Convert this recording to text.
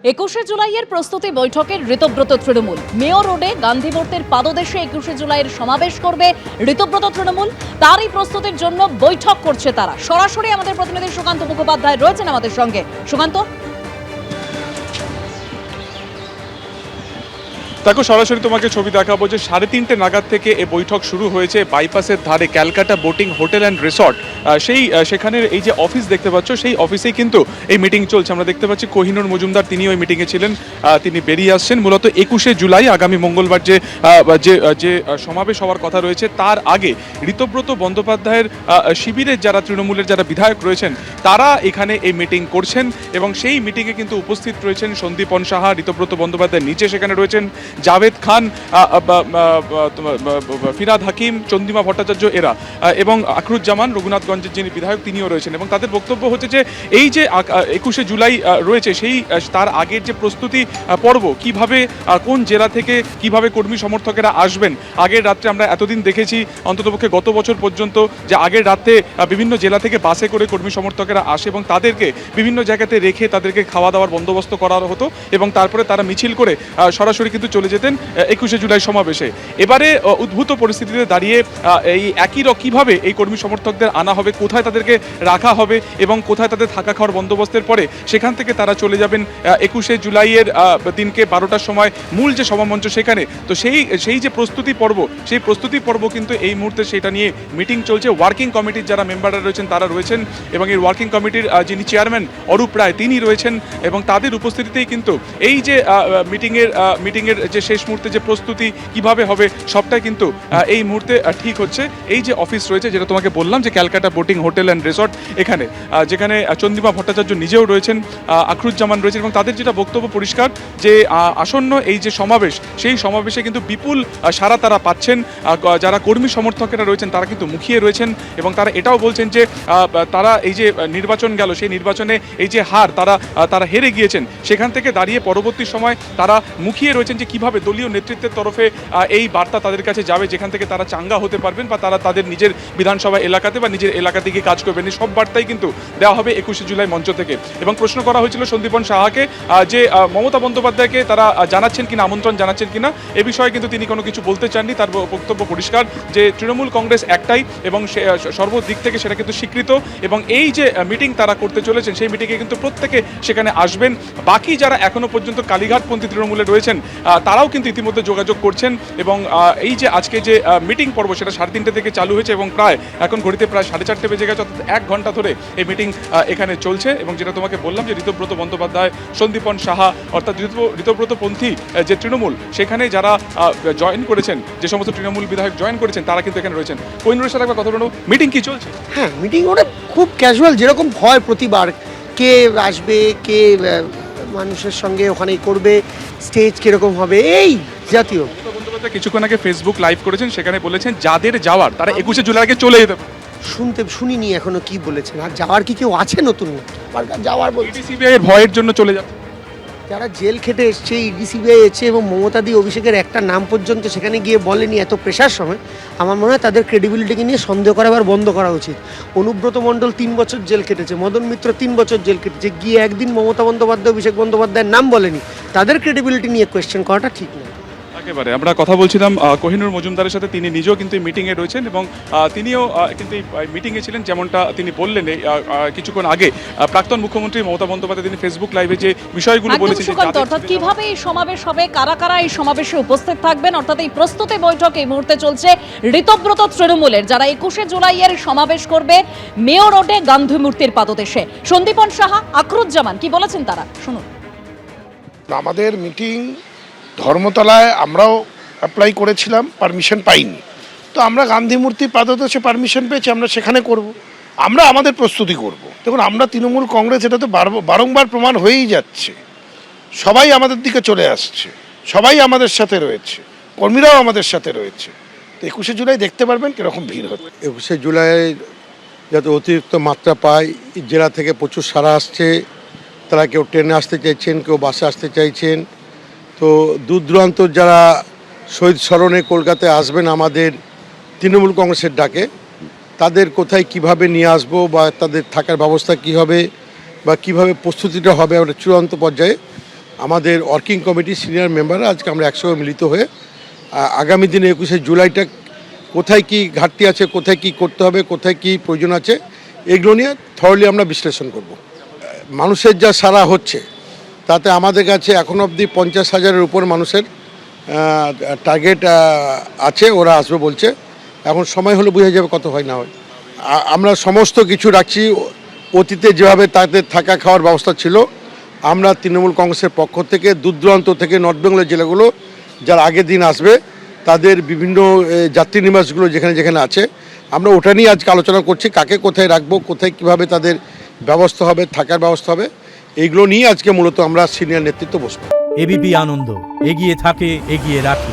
21শে জুলাইয়ের প্রস্তুতি বৈঠকের ঋতব্রত তৃণমূল মেয়র রোডে গান্ধী মূর্তির পাদদেশে 21শে জুলাইয়ের সমাবেশ করবে ঋতব্রত তৃণমূল। তারই প্রস্তুতির জন্য বৈঠক করছে তারা। সরাসরি আমাদের প্রতিনিধি সুকান্ত মুখোপাধ্যায় রয়েছেন আমাদের সঙ্গে। সুকান্ত, দেখো, সরাসরি তোমাকে ছবি দেখাবো যে 3:30 নাগাদ থেকে এই বৈঠক শুরু হয়েছে বাইপাসের ধারে Calcutta boating hotel and resort. সেখানের এই যে অফিস দেখতে পাচ্ছ, সেই অফিসেই কিন্তু এই মিটিং চলছে। আমরা দেখতে পাচ্ছি কোহিনুর মজুমদার, তিনি ওই মিটিংয়ে ছিলেন। তিনি বেরিয়ে আসছেন মূলত 21শে জুলাই আগামী মঙ্গলবার যে সমাবেশ হওয়ার কথা রয়েছে তার আগে ঋতব্রত বন্দ্যোপাধ্যায়ের শিবিরের যারা তৃণমূলের যারা বিধায়ক রয়েছেন তারা এখানে এই মিটিং করছেন এবং সেই মিটিংয়ে কিন্তু উপস্থিত রয়েছেন সন্দীপন সাহা, ঋতব্রত বন্দ্যোপাধ্যায়ের নিচে সেখানে রয়েছেন জাভেদ খান, ফিরাদ হাকিম, চন্দ্রিমা ভট্টাচার্য এরা, এবং আখরুজ্জামান রঘুনাথগঞ্জের যিনি বিধায়ক তিনিও রয়েছেন। এবং তাদের বক্তব্য হচ্ছে যে এই যে 21শে জুলাই রয়েছে সেই তার আগের যে প্রস্তুতি পর্ব, কিভাবে কোন জেলা থেকে কিভাবে কর্মী সমর্থকেরা আসবেন। আগের রাত্রে আমরা এতদিন দেখেছি, অন্ততপক্ষে গত বছর পর্যন্ত, যে আগের রাতে বিভিন্ন জেলা থেকে বাসে করে কর্মী সমর্থকেরা আসে এবং তাদেরকে বিভিন্ন জায়গাতে রেখে তাদেরকে খাওয়া দাওয়ার বন্দোবস্ত করা হতো এবং তারপরে তারা মিছিল করে সরাসরি কিন্তু চলে যেতেন 21শে জুলাই সমাবেশে। এবারে উদ্ভূত পরিস্থিতিতে দাঁড়িয়ে এই কিভাবে এই কর্মী সমর্থকদের আনা হবে, কোথায় তাদেরকে রাখা হবে এবং কোথায় তাদের থাকা খাওয়ার বন্দোবস্তের পরে সেখান থেকে তারা চলে যাবেন 21শে জুলাইয়ের দিনকে 12টার সময় মূল যে সভামঞ্চ সেখানে। তো সেই যে প্রস্তুতি পর্ব, সেই প্রস্তুতি পর্ব কিন্তু এই মুহূর্তে সেটা নিয়ে মিটিং চলছে। ওয়ার্কিং কমিটির যারা মেম্বাররা রয়েছেন তারা রয়েছেন এবং এই ওয়ার্কিং কমিটির যিনি চেয়ারম্যান অরূপ রায় তিনি রয়েছেন এবং তাদের উপস্থিতিতেই কিন্তু এই যে মিটিংয়ের যে শেষ মুহূর্তে যে প্রস্তুতি কিভাবে হবে সবটাই কিন্তু এই মুহূর্তে ঠিক হচ্ছে। এই যে অফিস রয়েছে, যেটা তোমাকে বললাম যে Calcutta boating hotel and resort, এখানে যেখানে চন্দ্রিমা ভট্টাচার্য নিজেও রয়েছেন, আখরুজ্জামান রয়েছেন এবং তাদের যেটা বক্তব্য পরিষ্কার যে আসন্ন এই যে সমাবেশ, সেই সমাবেশে কিন্তু বিপুল সাড়া তারা পাচ্ছেন। যারা কর্মী সমর্থকেরা রয়েছেন তারা কিন্তু মুখিয়ে রয়েছেন এবং তারা এটাও বলছেন যে তারা এই যে নির্বাচন গেল, সেই নির্বাচনে এই যে হার তারা হেরে গিয়েছেন, সেখান থেকে দাঁড়িয়ে পরবর্তী সময় তারা মুখিয়ে রয়েছেন যে কিভাবে দলীয় নেতৃত্বের তরফে এই বার্তা তাদের কাছে যাবে, যেখান থেকে তারা চাঙ্গা হতে পারবেন বা তারা তাদের নিজের বিধানসভা এলাকাতে বা নিজের এলাকাতে গিয়ে কাজ করবেন। এই সব বার্তাই কিন্তু দেওয়া হবে 21শে জুলাই মঞ্চ থেকে। এবং প্রশ্ন করা হয়েছিল সন্দীপন সাহাকে যে মমতা বন্দ্যোপাধ্যায়কে তারা জানাচ্ছেন কিনা, আমন্ত্রণ জানাচ্ছেন কিনা, এ বিষয়ে কিন্তু তিনি কোনো কিছু বলতে চাননি। তার বক্তব্য পরিষ্কার যে তৃণমূল কংগ্রেস একটাই এবং সর্বদিক থেকে সেটা কিন্তু স্বীকৃত এবং এই যে মিটিং তারা করতে চলেছেন সেই মিটিংয়ে কিন্তু প্রত্যেকে সেখানে আসবেন। বাকি যারা এখনো পর্যন্ত কালীঘাটপন্থী তৃণমূলে রয়েছেন তারাও কিন্তু ইতিমধ্যে যোগাযোগ করছেন এবং এই যে আজকে যে মিটিং পর্ব সেটা 3:30 থেকে চালু হয়েছে এবং প্রায় এখন ঘড়িতে প্রায় 4:30 বেজে গেছে, অর্থাৎ 1 ঘন্টা ধরে এই মিটিং এখানে চলছে। এবং যেটা তোমাকে বললাম যে ঋতব্রত বন্দ্যোপাধ্যায়, সন্দীপন সাহা অর্থাৎ ঋতব্রতপন্থী যে তৃণমূল, সেখানে যারা জয়েন করেছেন, যে সমস্ত তৃণমূল বিধায়ক জয়েন করেছেন তারা কিন্তু এখানে রয়েছেন। কোহিনুরের সাথে একবার কথা বলুন, মিটিং কি চলছে? হ্যাঁ, মিটিং ওটা খুব ক্যাজুয়াল, যেরকম হয় প্রতিবার। কে আসবে, কে মানুষের সঙ্গে ওখানে করবে, স্টেজ কিরকম হবে, এই জাতীয়। কিছুক্ষণ আগে ফেসবুক লাইভ করেছেন, সেখানে বলেছেন যাদের যাওয়ার তারা 21শে জুলাই আগে চলে যেতে পারে। শুনিনি এখনো কি বলেছেন। আর যাওয়ার কি কেউ আছে নতুন? যাওয়ার বলছি সিবিআই এর ভয়ের জন্য চলে যাচ্ছে। যারা জেল খেটে এসছে, ইডি সিবিআই এসছে এবং মমতা দি অভিষেকের একটা নাম পর্যন্ত সেখানে গিয়ে বলেনি এত প্রেশার সময়, আমার মনে হয় তাদের ক্রেডিবিলিটিকে নিয়ে সন্দেহ করা আবার বন্ধ করা উচিত। অনুব্রত মণ্ডল 3 বছর জেল কেটেছে, মদন মিত্র 3 বছর জেল কেটেছে, গিয়ে একদিন মমতা বন্দ্যোপাধ্যায়, অভিষেক বন্দ্যোপাধ্যায়ের নাম বলেনি। তাদের ক্রেডিবিলিটি নিয়ে কোয়েশ্চেন করাটা ঠিক নয়। একেবারে আমরা কথা বলছিলাম কোহিনুর মজুমদারের সাথে, তিনি নিজেও কিন্তু এই মিটিংয়ে রয়েছেন এবং তিনিও কিন্তু এই মিটিংয়ে ছিলেন। যেমনটা তিনি বললেন কিছুক্ষণ আগে প্রাক্তন মুখ্যমন্ত্রী মমতা বন্দ্যোপাধ্যায় তিনি ফেসবুক লাইভে যে বিষয়গুলো বলেছেন, অর্থাৎ কিভাবে এই সমাবেশ হবে, কারা কারা এই সমাবেশে উপস্থিত থাকবেন, অর্থাৎ এই প্রস্তুতি বৈঠক এই মুহূর্তে চলছে ঋতব্রত তৃণমূলের, যারা 21শে জুলাইয়ের সমাবেশ করবে মেয়র রোডে গান্ধী মূর্তির পাদদেশে। সন্দীপন সাহা, আখরুজ্জামান কি বলেছেন তারা শুনুন। আমাদের মিটিং ধর্মতলায় আমরাও অ্যাপ্লাই করেছিলাম, পারমিশন পাইনি। তো আমরা গান্ধী মূর্তির পাদদেশে পারমিশন পেয়েছি, আমরা সেখানে করব। আমরা আমাদের প্রস্তুতি করব। দেখুন, আমরা তৃণমূল কংগ্রেস, এটা তো বারংবার প্রমাণ হয়েই যাচ্ছে। সবাই আমাদের দিকে চলে আসছে, সবাই আমাদের সাথে রয়েছে, কর্মীরাও আমাদের সাথে রয়েছে। তো 21শে জুলাই দেখতে পারবেন কীরকম ভিড় হচ্ছে। 21শে জুলাই যাতে অতিরিক্ত মাত্রা পায়, জেলা থেকে প্রচুর সাড়া আসছে। তারা কেউ ট্রেনে আসতে চাইছেন, কেউ বাসে আসতে চাইছেন। তো দূর দূরান্ত যারা শহীদ স্মরণে কলকাতায় আসবেন আমাদের তৃণমূল কংগ্রেসের ডাকে, তাদের কোথায় কিভাবে নিয়ে আসবো বা তাদের থাকার ব্যবস্থা কী হবে বা কিভাবে প্রস্তুতিটা হবে আমরা চূড়ান্ত পর্যায়ে আমাদের ওয়ার্কিং কমিটির সিনিয়র মেম্বাররা আজকে আমরা একসঙ্গে মিলিত হয়ে আগামী দিনে 21শে জুলাইটা কোথায় কি ঘাটতি আছে, কোথায় কি করতে হবে, কোথায় কি প্রয়োজন আছে, এগুলো নিয়ে থরলি আমরা বিশ্লেষণ করব। মানুষের যা সাড়া হচ্ছে তাতে আমাদের কাছে এখনো অবধি 50,000-এর উপর মানুষের টার্গেট আছে, ওরা আসবে বলছে। এখন সময় হলে বোঝা যাবে কত হয় না হয়। আমরা সমস্ত কিছু রাখছি, অতীতে যেভাবে তাদের থাকা খাওয়ার ব্যবস্থা ছিল, আমরা তৃণমূল কংগ্রেসের পক্ষ থেকে দূর দূরান্ত থেকে নর্থ বেঙ্গলের জেলাগুলো যার আগের দিন আসবে তাদের বিভিন্ন যাত্রী নিবাসগুলো যেখানে যেখানে আছে, আমরা ওটা নিয়ে আজকে আলোচনা করছি, কাকে কোথায় রাখবো, কোথায় কিভাবে তাদের ব্যবস্থা হবে, থাকার ব্যবস্থা হবে, এইগুলো নিয়ে আজকে মূলত আমরা সিনিয়র নেতৃত্ব বসবো। এবিপি আনন্দ, এগিয়ে থাকে, এগিয়ে রাখে।